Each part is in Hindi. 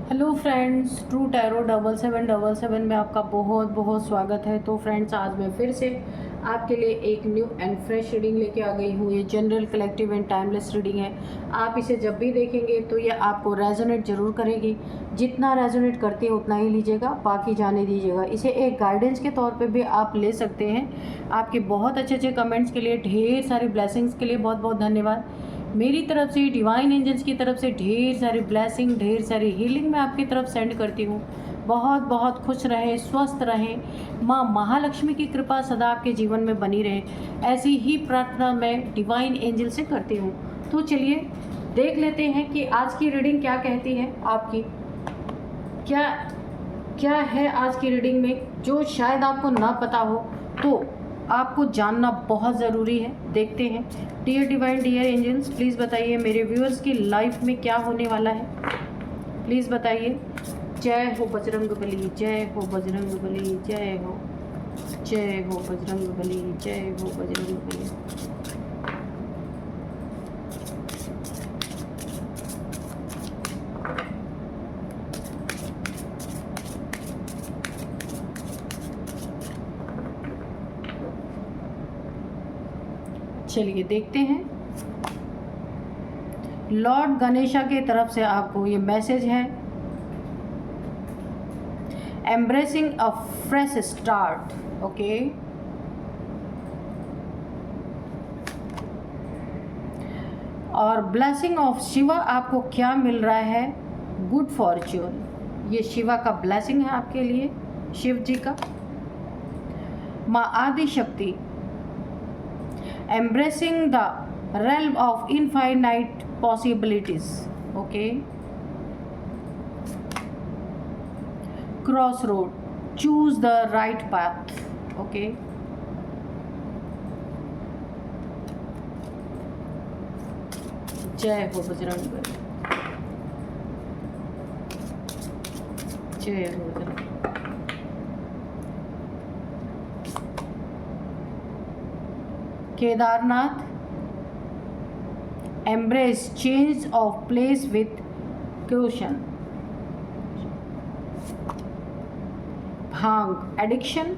हेलो फ्रेंड्स, ट्रू टैरो 7777 में आपका बहुत बहुत स्वागत है। तो फ्रेंड्स, आज मैं फिर से आपके लिए एक न्यू एंड फ्रेश रीडिंग लेके आ गई हूँ। ये general, collective and timeless reading है। आप इसे जब भी देखेंगे तो ये आपको रेजोनेट ज़रूर करेगी। जितना रेजोनेट करती है उतना ही लीजिएगा, बाकी जाने दीजिएगा। इसे एक गाइडेंस के तौर पे भी आप ले सकते हैं। आपके बहुत अच्छे अच्छे कमेंट्स के लिए, ढेर सारी ब्लेसिंग्स के लिए बहुत बहुत धन्यवाद। मेरी तरफ से, डिवाइन एंजल्स की तरफ से ढेर सारी ब्लेसिंग, ढेर सारी हीलिंग मैं आपकी तरफ सेंड करती हूँ। बहुत बहुत खुश रहें, स्वस्थ रहें, माँ महालक्ष्मी की कृपा सदा आपके जीवन में बनी रहे, ऐसी ही प्रार्थना मैं डिवाइन एंजल से करती हूँ। तो चलिए देख लेते हैं कि आज की रीडिंग क्या कहती है। आपकी क्या क्या है आज की रीडिंग में, जो शायद आपको ना पता हो तो आपको जानना बहुत ज़रूरी है। देखते हैं। Dear divine, dear angels, please बताइए मेरे व्यूअर्स की लाइफ में क्या होने वाला है। प्लीज़ बताइए। जय हो बजरंगबली, जय हो बजरंगबली, जय हो बजरंगबली, जय हो बजरंगबली। चलिए देखते हैं। लॉर्ड गणेशा की तरफ से आपको ये मैसेज है। Embracing a fresh start. Okay, और ब्लेसिंग ऑफ शिवा आपको क्या मिल रहा है? Good fortune. ये शिवा का ब्लेसिंग है आपके लिए, शिव जी का। माँ आदि शक्ति, embracing the realm of infinite possibilities. Okay, crossroad, choose the right path. Okay, जय हो बजरंगबली, जय हो Bajrang. Kedarnath, embrace change of place with caution. Bhang, addiction.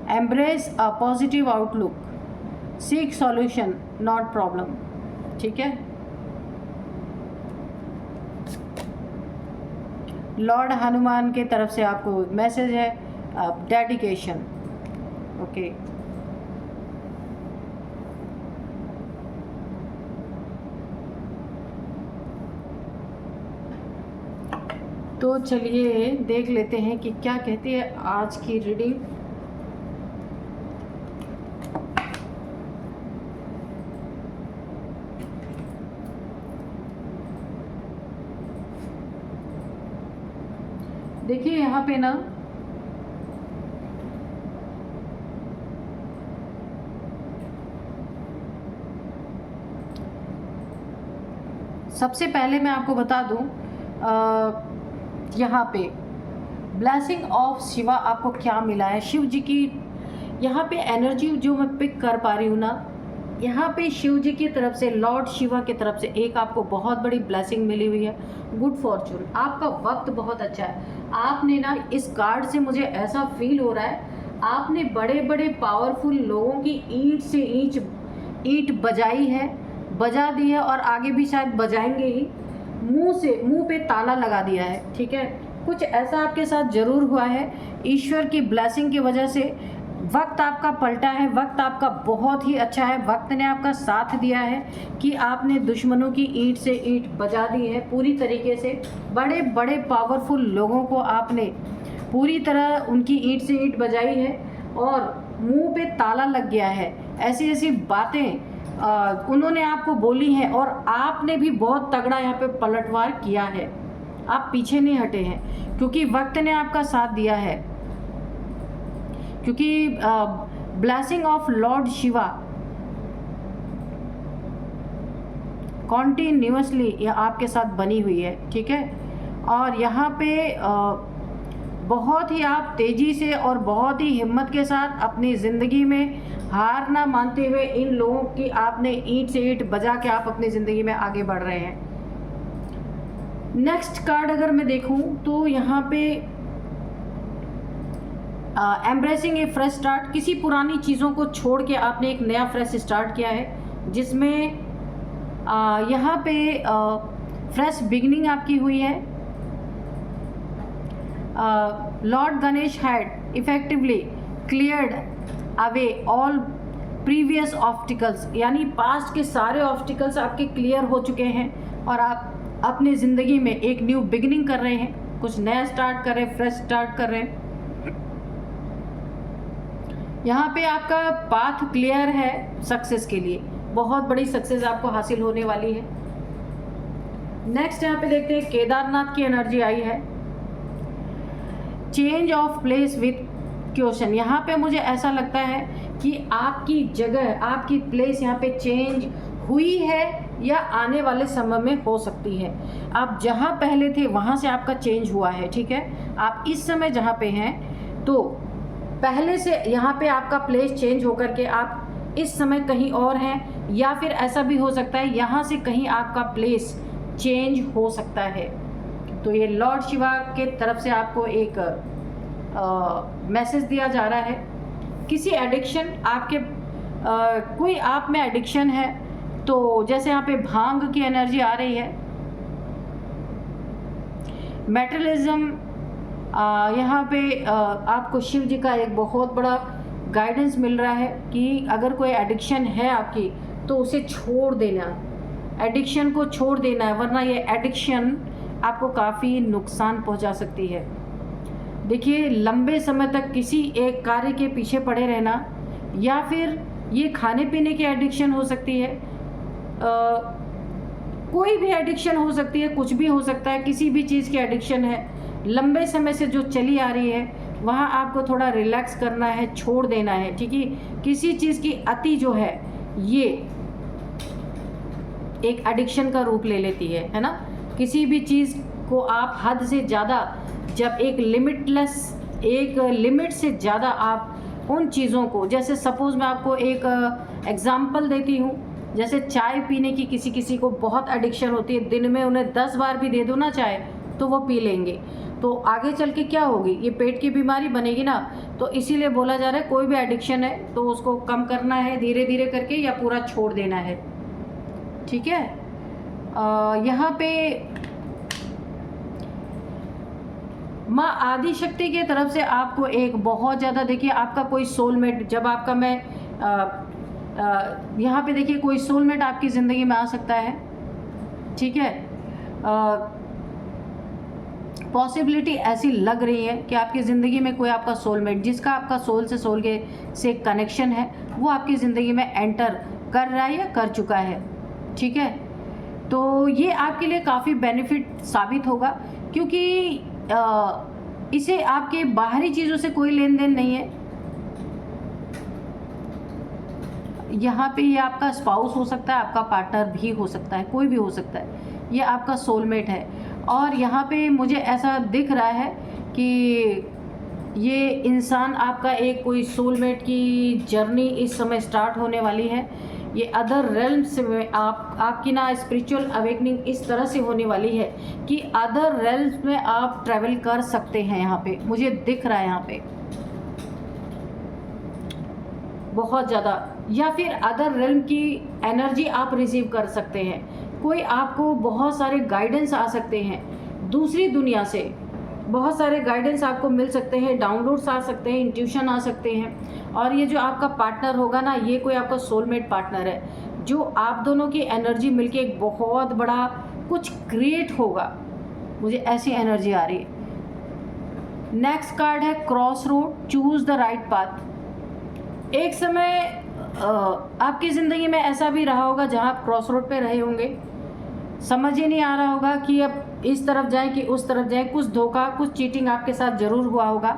Embrace a positive outlook. Seek solution, not problem. ठीक है। लॉर्ड हनुमान के तरफ से आपको मैसेज है, डेडिकेशन। ओके, तो चलिए देख लेते हैं कि क्या कहती है आज की रीडिंग। देखिए यहाँ पे ना, सबसे पहले मैं आपको बता दूं, यहाँ पे ब्लेसिंग ऑफ शिवा आपको क्या मिला है। शिव जी की यहाँ पे एनर्जी जो मैं पिक कर पा रही हूँ ना, यहाँ पे शिव जी की तरफ से, लॉर्ड शिवा की तरफ से एक आपको बहुत बड़ी ब्लेसिंग मिली हुई है। Good Fortune. आपका वक्त बहुत अच्छा है। आपने ना, इस कार्ड से मुझे ऐसा फील हो रहा है, आपने बड़े बड़े पावरफुल लोगों की ईंट से ईंट बजाई है, बजा दी है, और आगे भी शायद बजाएंगे ही। मुंह पे ताला लगा दिया है। ठीक है, कुछ ऐसा आपके साथ ज़रूर हुआ है। ईश्वर की ब्लेसिंग की वजह से वक्त आपका पलटा है। वक्त आपका बहुत ही अच्छा है। वक्त ने आपका साथ दिया है कि आपने दुश्मनों की ईंट से ईंट बजा दी है पूरी तरीके से। बड़े बड़े पावरफुल लोगों को आपने पूरी तरह उनकी ईंट से ईंट बजाई है, और मुंह पे ताला लग गया है। ऐसी ऐसी बातें उन्होंने आपको बोली हैं, और आपने भी बहुत तगड़ा यहाँ पे पलटवार किया है। आप पीछे नहीं हटे हैं, क्योंकि वक्त ने आपका साथ दिया है। क्योंकि blessing of Lord Shiva continuously आपके साथ बनी हुई है। ठीक है, और यहाँ पे बहुत ही आप तेज़ी से और बहुत ही हिम्मत के साथ अपनी ज़िंदगी में हार ना मानते हुए इन लोगों की आपने ईंट से ईंट बजा के आप अपनी ज़िंदगी में आगे बढ़ रहे हैं। नेक्स्ट कार्ड अगर मैं देखूं तो यहाँ पे एम्ब्रेसिंग ए फ्रेश स्टार्ट, किसी पुरानी चीज़ों को छोड़ के आपने एक नया फ्रेश स्टार्ट किया है, जिसमें यहाँ पे फ्रेश बिगिनिंग आपकी हुई है। Lord Ganesh had effectively cleared away all previous obstacles, यानी पास्ट के सारे ऑब्स्टिकल्स आपके क्लियर हो चुके हैं और आप अपनी ज़िंदगी में एक न्यू बिगिनिंग कर रहे हैं, कुछ नया स्टार्ट कर रहे हैं, फ्रेश स्टार्ट कर रहे हैं। यहाँ पे आपका पाथ क्लियर है सक्सेस के लिए, बहुत बड़ी सक्सेस आपको हासिल होने वाली है। नेक्स्ट यहाँ पे देखते हैं केदारनाथ की एनर्जी आई है। Change of place with question, यहाँ पे मुझे ऐसा लगता है कि आपकी जगह, आपकी प्लेस यहाँ पे चेंज हुई है या आने वाले समय में हो सकती है। आप जहाँ पहले थे वहाँ से आपका चेंज हुआ है, ठीक है। आप इस समय जहाँ पे हैं तो पहले से यहाँ पे आपका प्लेस चेंज होकर के आप इस समय कहीं और हैं, या फिर ऐसा भी हो सकता है यहाँ से कहीं आपका प्लेस चेंज हो सकता है। तो ये लॉर्ड शिवा के तरफ से आपको एक मैसेज दिया जा रहा है। किसी एडिक्शन आपके कोई आप में एडिक्शन है, तो जैसे यहाँ पे भांग की एनर्जी आ रही है, मेटलिज्म, यहाँ पे आपको शिव जी का एक बहुत बड़ा गाइडेंस मिल रहा है कि अगर कोई एडिक्शन है आपकी तो उसे छोड़ देना, एडिक्शन को छोड़ देना है, वरना ये एडिक्शन आपको काफ़ी नुकसान पहुंचा सकती है। देखिए, लंबे समय तक किसी एक कार्य के पीछे पड़े रहना, या फिर ये खाने पीने की एडिक्शन हो सकती है, कोई भी एडिक्शन हो सकती है, कुछ भी हो सकता है, किसी भी चीज़ की एडिक्शन है लंबे समय से जो चली आ रही है, वहाँ आपको थोड़ा रिलैक्स करना है, छोड़ देना है, ठीक है। किसी चीज़ की अति जो है ये एक एडिक्शन का रूप ले लेती है ना। किसी भी चीज़ को आप हद से ज़्यादा, जब एक लिमिट से ज़्यादा आप उन चीज़ों को, जैसे सपोज़ मैं आपको एक एग्जांपल देती हूँ, जैसे चाय पीने की किसी को बहुत एडिक्शन होती है, दिन में उन्हें 10 बार भी दे दो ना चाय तो वो पी लेंगे, तो आगे चल के क्या होगी, ये पेट की बीमारी बनेगी ना। तो इसीलिए बोला जा रहा है कोई भी एडिक्शन है तो उसको कम करना है धीरे धीरे करके, या पूरा छोड़ देना है, ठीक है। यहाँ पे माँ आदि शक्ति की तरफ से आपको एक बहुत ज़्यादा, देखिए आपका कोई सोलमेट, जब आपका मैं यहाँ पे देखिए कोई सोलमेट आपकी ज़िंदगी में आ सकता है, ठीक है। पॉसिबिलिटी ऐसी लग रही है कि आपकी ज़िंदगी में कोई आपका सोलमेट, जिसका आपका सोल से सोल के से कनेक्शन है, वो आपकी ज़िंदगी में एंटर कर रहा है या कर चुका है, ठीक है। तो ये आपके लिए काफ़ी बेनिफिट साबित होगा, क्योंकि इसे आपके बाहरी चीज़ों से कोई लेन देन नहीं है। यहाँ पे ये आपका स्पाउस हो सकता है, आपका पार्टनर भी हो सकता है, कोई भी हो सकता है, ये आपका सोलमेट है। और यहाँ पे मुझे ऐसा दिख रहा है कि ये इंसान आपका एक कोई सोलमेट की जर्नी इस समय स्टार्ट होने वाली है। ये अदर रेल्म्स में आपकी ना स्पिरिचुअल अवेकनिंग इस तरह से होने वाली है कि अदर रेल्म्स में आप ट्रैवल कर सकते हैं। यहाँ पे मुझे दिख रहा है यहाँ पे बहुत ज़्यादा, या फिर अदर रेल्म की एनर्जी आप रिसीव कर सकते हैं। कोई आपको बहुत सारे गाइडेंस आ सकते हैं दूसरी दुनिया से, बहुत सारे गाइडेंस आपको मिल सकते हैं, डाउनलोड्स आ सकते हैं, इंट्यूशन आ सकते हैं। और ये जो आपका पार्टनर होगा ना, ये कोई आपका सोलमेट पार्टनर है, जो आप दोनों की एनर्जी मिलके एक बहुत बड़ा कुछ क्रिएट होगा, मुझे ऐसी एनर्जी आ रही है। नेक्स्ट कार्ड है cross road, choose the right path. एक समय आपकी ज़िंदगी में ऐसा भी रहा होगा जहाँ आप क्रॉस रोड पे रहे होंगे, समझ ही नहीं आ रहा होगा कि अब इस तरफ जाएं कि उस तरफ जाएं, कुछ धोखा, कुछ चीटिंग आपके साथ ज़रूर हुआ होगा।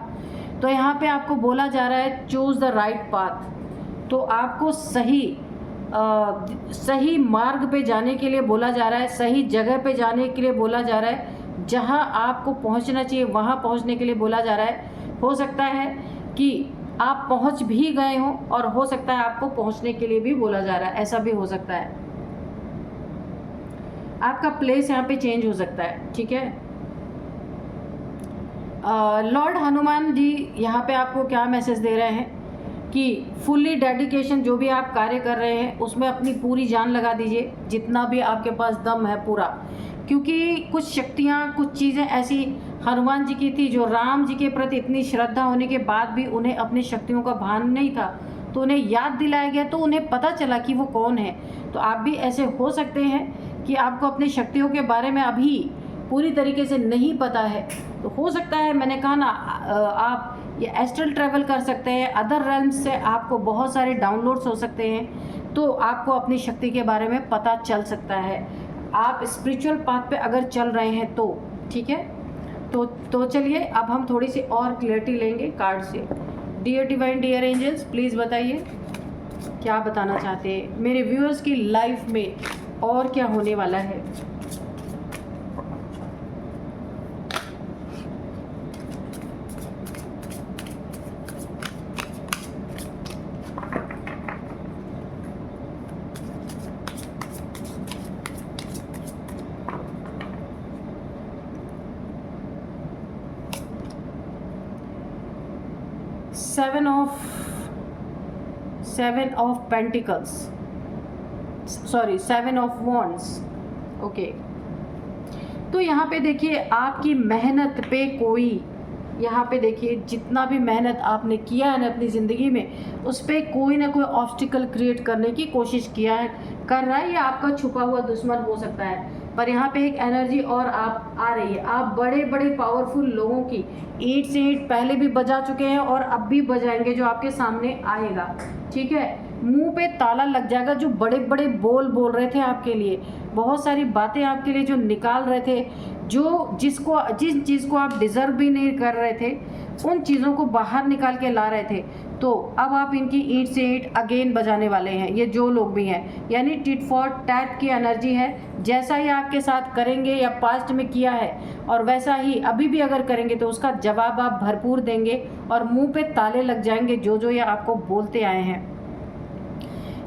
तो यहाँ पे आपको बोला जा रहा है चूज़ द राइट पाथ। तो आपको सही मार्ग पे जाने के लिए बोला जा रहा है, सही जगह पे जाने के लिए बोला जा रहा है, जहां आपको पहुंचना चाहिए वहां पहुंचने के लिए बोला जा रहा है। हो सकता है कि आप पहुंच भी गए हों और हो सकता है आपको पहुंचने के लिए भी बोला जा रहा है, ऐसा भी हो सकता है। आपका प्लेस यहाँ पे चेंज हो सकता है, ठीक है। लॉर्ड हनुमान जी यहाँ पे आपको क्या मैसेज दे रहे हैं कि फुल्ली डेडिकेशन, जो भी आप कार्य कर रहे हैं उसमें अपनी पूरी जान लगा दीजिए, जितना भी आपके पास दम है पूरा, क्योंकि कुछ शक्तियाँ, कुछ चीज़ें ऐसी हनुमान जी की थी जो राम जी के प्रति इतनी श्रद्धा होने के बाद भी उन्हें अपनी शक्तियों का भान नहीं था, तो उन्हें याद दिलाया गया, तो उन्हें पता चला कि वो कौन है। तो आप भी ऐसे हो सकते हैं कि आपको अपनी शक्तियों के बारे में अभी पूरी तरीके से नहीं पता है, तो हो सकता है, मैंने कहा ना, आप ये एस्ट्रल ट्रैवल कर सकते हैं, अदर रेल्म्स से आपको बहुत सारे डाउनलोड्स हो सकते हैं, तो आपको अपनी शक्ति के बारे में पता चल सकता है। आप स्पिरिचुअल पाथ पे अगर चल रहे हैं तो ठीक है। तो चलिए अब हम थोड़ी सी और क्लैरिटी लेंगे कार्ड से। Dear divine, dear angels, please बताइए क्या बताना चाहते हैं मेरे व्यूअर्स की लाइफ में, और क्या होने वाला है। Seven of pentacles, sorry, 7 of wands. Okay, तो यहाँ पे देखिए आपकी मेहनत पे कोई, यहाँ पे देखिए जितना भी मेहनत आपने किया है ना अपनी ज़िंदगी में, उस पर कोई ना कोई ऑब्स्टिकल क्रिएट करने की कोशिश कर रहा है, या आपका छुपा हुआ दुश्मन हो सकता है। पर यहाँ पे एक एनर्जी और आप आ रही है, आप बड़े बड़े पावरफुल लोगों की ईंट से ईंट पहले भी बजा चुके हैं और अब भी बजाएंगे, जो आपके सामने आएगा, ठीक है। मुंह पे ताला लग जाएगा, जो बड़े बड़े बोल रहे थे आपके लिए, बहुत सारी बातें आपके लिए जो निकाल रहे थे, जिस चीज़ को आप डिज़र्व भी नहीं कर रहे थे, उन चीज़ों को बाहर निकाल के ला रहे थे, तो अब आप इनकी ईंट से ईंट अगेन बजाने वाले हैं, ये जो लोग भी हैं। यानी टिट फॉर टैट की एनर्जी है, जैसा ही आपके साथ करेंगे या पास्ट में किया है और वैसा ही अभी भी अगर करेंगे तो उसका जवाब आप भरपूर देंगे और मुंह पे ताले लग जाएंगे जो ये आपको बोलते आए हैं।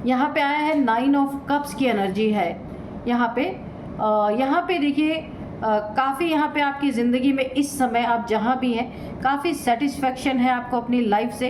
यहाँ पे आया है 9 ऑफ कप्स की एनर्जी है यहाँ पे देखिए काफ़ी यहाँ पे आपकी ज़िंदगी में इस समय आप जहाँ भी हैं काफ़ी सेटिस्फेक्शन है आपको अपनी लाइफ से।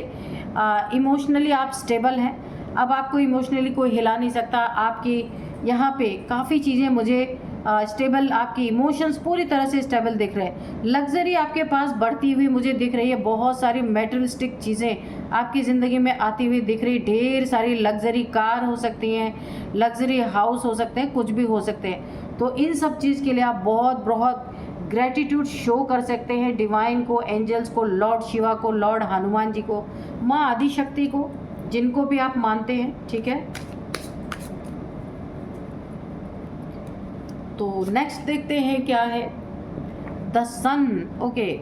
इमोशनली आप स्टेबल हैं, अब आपको इमोशनली कोई हिला नहीं सकता। आपकी यहाँ पे काफ़ी चीज़ें मुझे स्टेबल, आपकी इमोशंस पूरी तरह से स्टेबल दिख रहे हैं। लग्जरी आपके पास बढ़ती हुई मुझे दिख रही है, बहुत सारी मेटेरियलिस्टिक चीज़ें आपकी ज़िंदगी में आती हुई दिख रही, ढेर सारी लग्जरी कार हो सकती हैं, लग्जरी हाउस हो सकते हैं, कुछ भी हो सकते हैं। तो इन सब चीज़ के लिए आप बहुत बहुत ग्रेटिट्यूड शो कर सकते हैं डिवाइन को, एंजल्स को, लॉर्ड शिवा को, लॉर्ड हनुमान जी को, माँ आदिशक्ति को, जिनको भी आप मानते हैं, ठीक है। तो नेक्स्ट देखते हैं क्या है, द सन। ओके,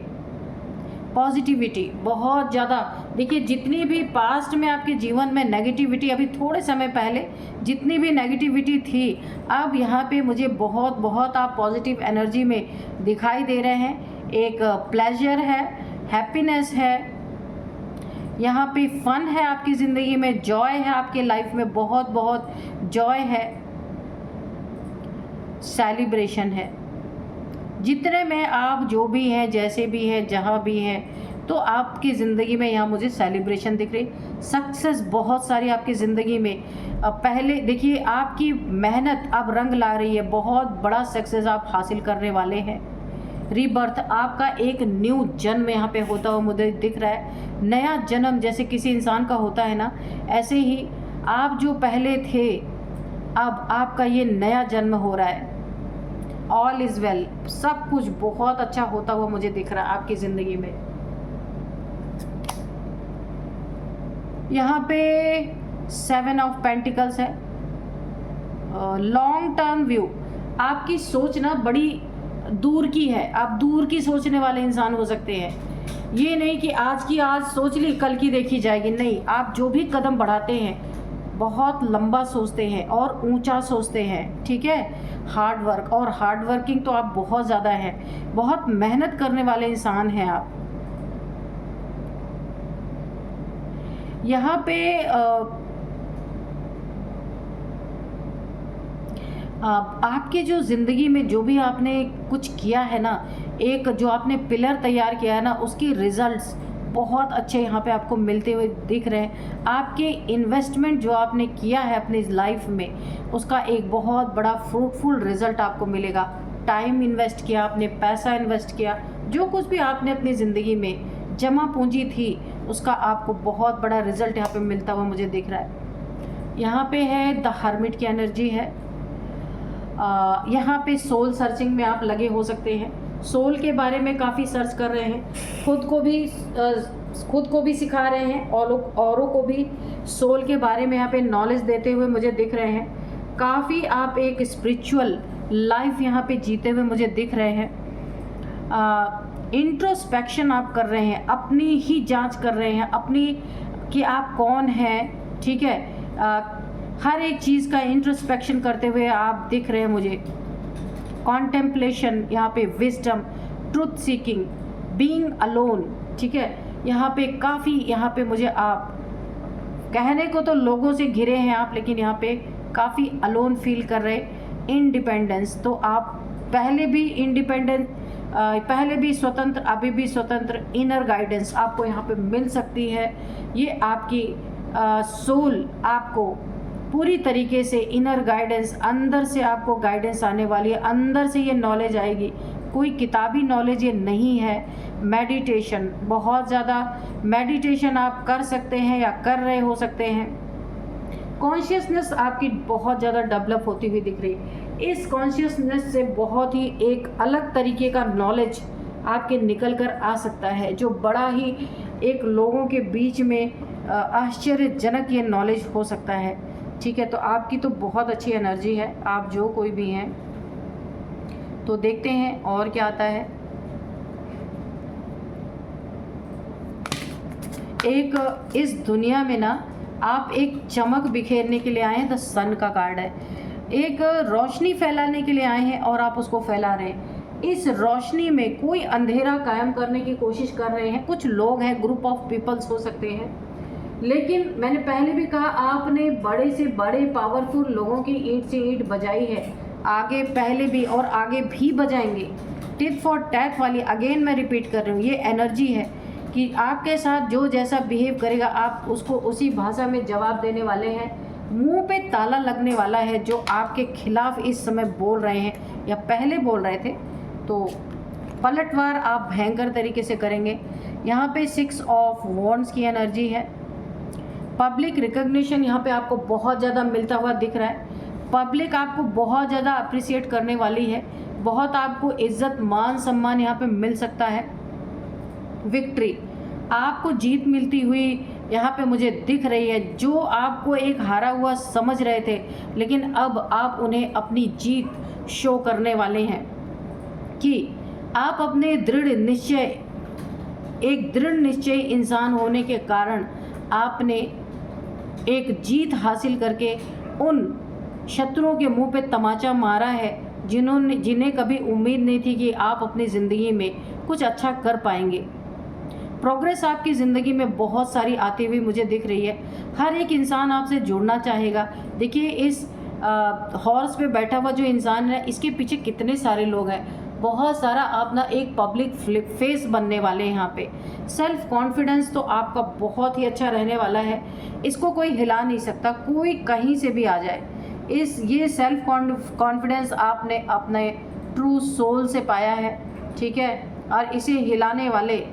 पॉजिटिविटी बहुत ज़्यादा, देखिए जितनी भी पास्ट में आपके जीवन में नेगेटिविटी, अभी थोड़े समय पहले जितनी भी नेगेटिविटी थी, अब यहाँ पे मुझे बहुत बहुत आप पॉजिटिव एनर्जी में दिखाई दे रहे हैं। एक प्लेजर है, हैप्पीनेस है, यहाँ पे फन है आपकी ज़िंदगी में, जॉय है आपके लाइफ में, बहुत बहुत जॉय है, सेलिब्रेशन है। जितने में आप जो भी हैं, जैसे भी हैं, जहाँ भी हैं, तो आपकी ज़िंदगी में यहाँ मुझे सेलिब्रेशन दिख रही, सक्सेस बहुत सारी आपकी ज़िंदगी में। पहले देखिए आपकी मेहनत अब रंग ला रही है, बहुत बड़ा सक्सेस आप हासिल करने वाले हैं। रीबर्थ, आपका एक न्यू जन्म यहाँ पे होता हुआ मुझे दिख रहा है। नया जन्म जैसे किसी इंसान का होता है ना, ऐसे ही आप जो पहले थे अब आपका ये नया जन्म हो रहा है। ऑल इज़ वेल, सब कुछ बहुत अच्छा होता हुआ मुझे दिख रहा है आपकी ज़िंदगी में। यहाँ पे 7 ऑफ पेंटिकल्स है। लॉन्ग टर्म व्यू, आपकी सोच ना बड़ी दूर की है, आप दूर की सोचने वाले इंसान हो सकते हैं। ये नहीं कि आज की आज सोच ली कल की देखी जाएगी, नहीं, आप जो भी कदम बढ़ाते हैं बहुत लंबा सोचते हैं और ऊंचा सोचते हैं, ठीक है। हार्ड वर्क, और हार्ड वर्किंग तो आप बहुत ज़्यादा है, बहुत मेहनत करने वाले इंसान हैं आप। यहाँ पे आपकी जो ज़िंदगी में जो भी आपने कुछ किया है ना, एक जो आपने पिलर तैयार किया है ना, उसकी रिजल्ट्स बहुत अच्छे यहाँ पे आपको मिलते हुए दिख रहे हैं। आपके इन्वेस्टमेंट जो आपने किया है अपनी लाइफ में, उसका एक बहुत बड़ा फ्रूटफुल रिजल्ट आपको मिलेगा। टाइम इन्वेस्ट किया आपने, पैसा इन्वेस्ट किया, जो कुछ भी आपने अपनी ज़िंदगी में जमा पूंजी थी, उसका आपको बहुत बड़ा रिजल्ट यहाँ पे मिलता हुआ मुझे दिख रहा है। यहाँ पे है द हर्मिट की एनर्जी है। यहाँ पे सोल सर्चिंग में आप लगे हो सकते हैं, सोल के बारे में काफ़ी सर्च कर रहे हैं, खुद को भी सिखा रहे हैं और औरों को भी सोल के बारे में यहाँ पे नॉलेज देते हुए मुझे दिख रहे हैं। काफ़ी आप एक स्पिरिचुअल लाइफ यहाँ पे जीते हुए मुझे दिख रहे हैं। इंट्रोस्पेक्शन आप कर रहे हैं, अपनी ही जांच कर रहे हैं अपनी, कि आप कौन हैं, ठीक है। हर एक चीज़ का इंट्रोस्पेक्शन करते हुए आप दिख रहे हैं मुझे। कॉन्टेम्पलेशन, यहाँ पे wisdom, truth seeking, being alone, ठीक है। यहाँ पे काफ़ी, यहाँ पे मुझे आप कहने को तो लोगों से घिरे हैं आप, लेकिन यहाँ पे काफ़ी अलोन फील कर रहे। इंडिपेंडेंस, तो आप पहले भी इंडिपेंडेंट, पहले भी स्वतंत्र, अभी भी स्वतंत्र। इनर गाइडेंस आपको यहाँ पे मिल सकती है। ये आपकी सोल आपको पूरी तरीके से इनर गाइडेंस, अंदर से आपको गाइडेंस आने वाली है, अंदर से ये नॉलेज आएगी, कोई किताबी नॉलेज ये नहीं है। मेडिटेशन, बहुत ज़्यादा मेडिटेशन आप कर सकते हैं या कर रहे हो सकते हैं। कॉन्शियसनेस आपकी बहुत ज़्यादा डेवलप होती हुई दिख रही है। इस कॉन्शियसनेस से बहुत ही एक अलग तरीके का नॉलेज आपके निकल कर आ सकता है, जो बड़ा ही एक लोगों के बीच में आश्चर्यजनक ये नॉलेज हो सकता है, ठीक है। तो आपकी तो बहुत अच्छी एनर्जी है, आप जो कोई भी हैं। तो देखते हैं और क्या आता है। एक इस दुनिया में ना आप एक चमक बिखेरने के लिए आए हैं, द सन का कार्ड है। एक रोशनी फैलाने के लिए आए हैं और आप उसको फैला रहे हैं। इस रोशनी में कोई अंधेरा कायम करने की कोशिश कर रहे हैं। कुछ लोग हैं, ग्रुप ऑफ पीपल्स हो सकते हैं, लेकिन मैंने पहले भी कहा, आपने बड़े से बड़े पावरफुल लोगों की ईंट से ईंट बजाई है, आगे पहले भी और आगे भी बजाएंगे। टिट फॉर टैट वाली, अगेन मैं रिपीट कर रही हूँ, ये एनर्जी है कि आपके साथ जो जैसा बिहेव करेगा आप उसको उसी भाषा में जवाब देने वाले हैं। मुंह पे ताला लगने वाला है जो आपके खिलाफ इस समय बोल रहे हैं या पहले बोल रहे थे, तो पलटवार आप भयंकर तरीके से करेंगे। यहाँ पे 6 ऑफ वॉन्ड्स की एनर्जी है। पब्लिक रिकग्निशन यहाँ पे आपको बहुत ज़्यादा मिलता हुआ दिख रहा है। पब्लिक आपको बहुत ज़्यादा अप्रिसिएट करने वाली है, बहुत आपको इज्जत मान सम्मान यहाँ पे मिल सकता है। विक्ट्री, आपको जीत मिलती हुई यहाँ पे मुझे दिख रही है। जो आपको एक हारा हुआ समझ रहे थे, लेकिन अब आप उन्हें अपनी जीत शो करने वाले हैं कि आप अपने एक दृढ़ निश्चय इंसान होने के कारण आपने एक जीत हासिल करके उन शत्रुओं के मुंह पे तमाचा मारा है जिन्हें कभी उम्मीद नहीं थी कि आप अपनी ज़िंदगी में कुछ अच्छा कर पाएंगे। प्रोग्रेस आपकी ज़िंदगी में बहुत सारी आती हुई मुझे दिख रही है। हर एक इंसान आपसे जुड़ना चाहेगा। देखिए, इस हॉर्स पे बैठा हुआ जो इंसान है, इसके पीछे कितने सारे लोग हैं, बहुत सारा अपना एक पब्लिक फेस बनने वाले हैं यहाँ पे। सेल्फ कॉन्फिडेंस तो आपका बहुत ही अच्छा रहने वाला है, इसको कोई हिला नहीं सकता, कोई कहीं से भी आ जाए। ये सेल्फ कॉन्फिडेंस आपने अपने ट्रू सोल से पाया है, ठीक है, और इसे हिलाने वाले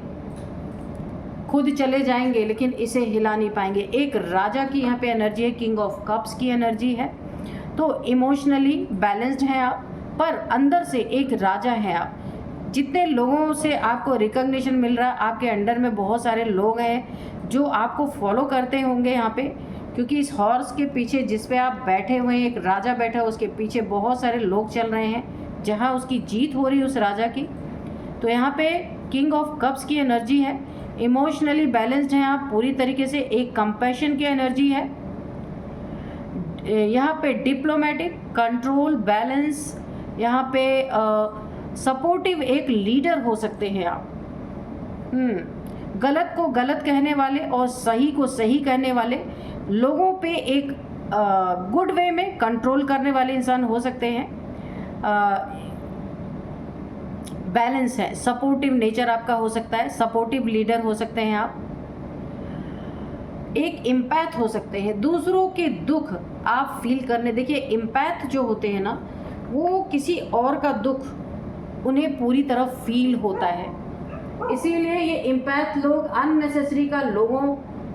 खुद चले जाएंगे लेकिन इसे हिला नहीं पाएंगे। एक राजा की यहाँ पे एनर्जी है, किंग ऑफ कप्स की एनर्जी है। तो इमोशनली बैलेंस्ड हैं आप, पर अंदर से एक राजा हैं आप। जितने लोगों से आपको रिकग्निशन मिल रहा है, आपके अंडर में बहुत सारे लोग हैं जो आपको फॉलो करते होंगे यहाँ पे, क्योंकि इस हॉर्स के पीछे जिस पे आप बैठे हुए हैं, एक राजा बैठा है, उसके पीछे बहुत सारे लोग चल रहे हैं जहाँ उसकी जीत हो रही है उस राजा की। तो यहाँ पे किंग ऑफ कप्स की एनर्जी है। इमोशनली बैलेंस्ड हैं आप पूरी तरीके से। एक कंपैशन की एनर्जी है। यहाँ पे डिप्लोमेटिक, कंट्रोल, बैलेंस, यहाँ पे सपोर्टिव एक लीडर हो सकते हैं आप। गलत को गलत कहने वाले और सही को सही कहने वाले, लोगों पे एक गुड वे में कंट्रोल करने वाले इंसान हो सकते हैं। बैलेंस है, सपोर्टिव नेचर आपका हो सकता है, सपोर्टिव लीडर हो सकते हैं आप। एक इम्पैथ हो सकते हैं, दूसरों के दुख आप फील करने, देखिए इम्पैथ जो होते हैं ना, वो किसी और का दुख उन्हें पूरी तरह फील होता है। इसीलिए ये इम्पैथ लोग अननेसेसरी का लोगों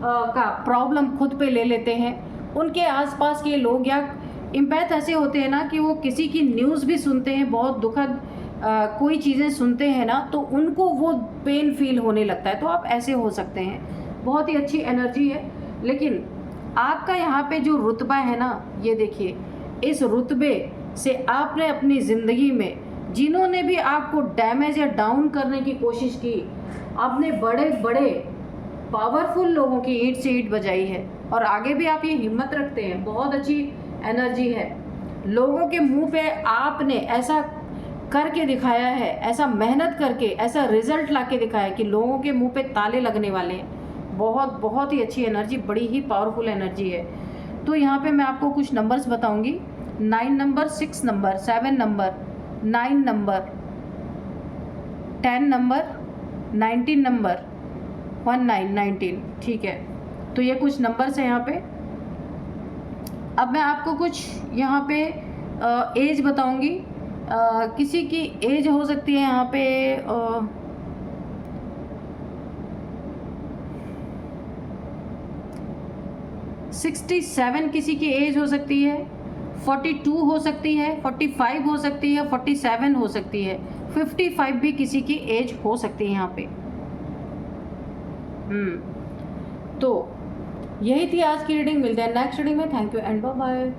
का प्रॉब्लम खुद पे ले लेते हैं। उनके आसपास के लोग या इम्पैथ ऐसे होते हैं ना कि वो किसी की न्यूज़ भी सुनते हैं, बहुत दुखद कोई चीज़ें सुनते हैं ना, तो उनको वो पेन फील होने लगता है। तो आप ऐसे हो सकते हैं, बहुत ही अच्छी एनर्जी है। लेकिन आपका यहाँ पे जो रुतबा है ना, ये देखिए, इस रुतबे से आपने अपनी ज़िंदगी में जिन्होंने भी आपको डैमेज या डाउन करने की कोशिश की, आपने बड़े बड़े पावरफुल लोगों की ईंट से ईंट बजाई है, और आगे भी आप ये हिम्मत रखते हैं, बहुत अच्छी एनर्जी है। लोगों के मुंह पे आपने ऐसा करके दिखाया है, ऐसा मेहनत करके ऐसा रिजल्ट ला के दिखाया कि लोगों के मुंह पे ताले लगने वाले हैं। बहुत बहुत ही अच्छी एनर्जी, बड़ी ही पावरफुल एनर्जी है। तो यहाँ पे मैं आपको कुछ नंबर्स बताऊंगी। 9 number, 6 number, 7 number, 9 number, 10 number, 19 number, 19, ठीक है। तो ये कुछ नंबर्स हैं यहाँ पे। अब मैं आपको कुछ यहाँ पे एज बताऊंगी। किसी की एज हो सकती है यहाँ पे 67 किसी की एज हो सकती है, 42 हो सकती है, 45 हो सकती है, 47 हो सकती है, 55 भी किसी की एज हो सकती है यहाँ पे। तो यही थी आज की रीडिंग। मिलते हैं नेक्स्ट रीडिंग में। Thank you and bye bye.